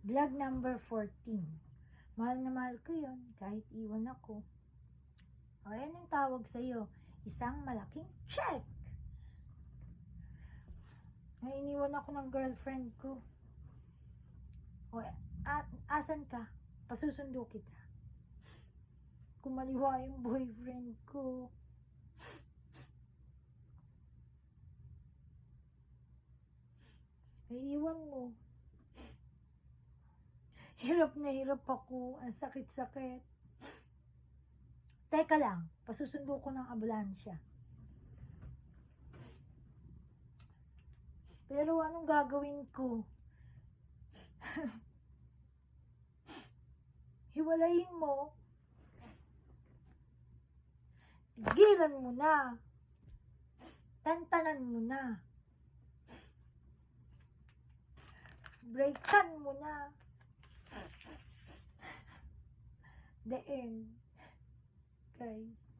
Vlog number 14. Mahal na mahal ko yun, kahit iwan ako. O, yan ang tawag sa'yo. Isang malaking check. Ay, iniwan ako ng girlfriend ko. O, asan ka? Pasusundo kita. Kumaliwa yung boyfriend ko. Ay, iwan mo. Hirap na hirap ako. Ang sakit-sakit. Teka lang. Pasusundo ko ng ambulansya. Pero anong gagawin ko? Hiwalayin mo. Tigilan mo na. Tantanan mo na. Breakan mo na. The end. Guys.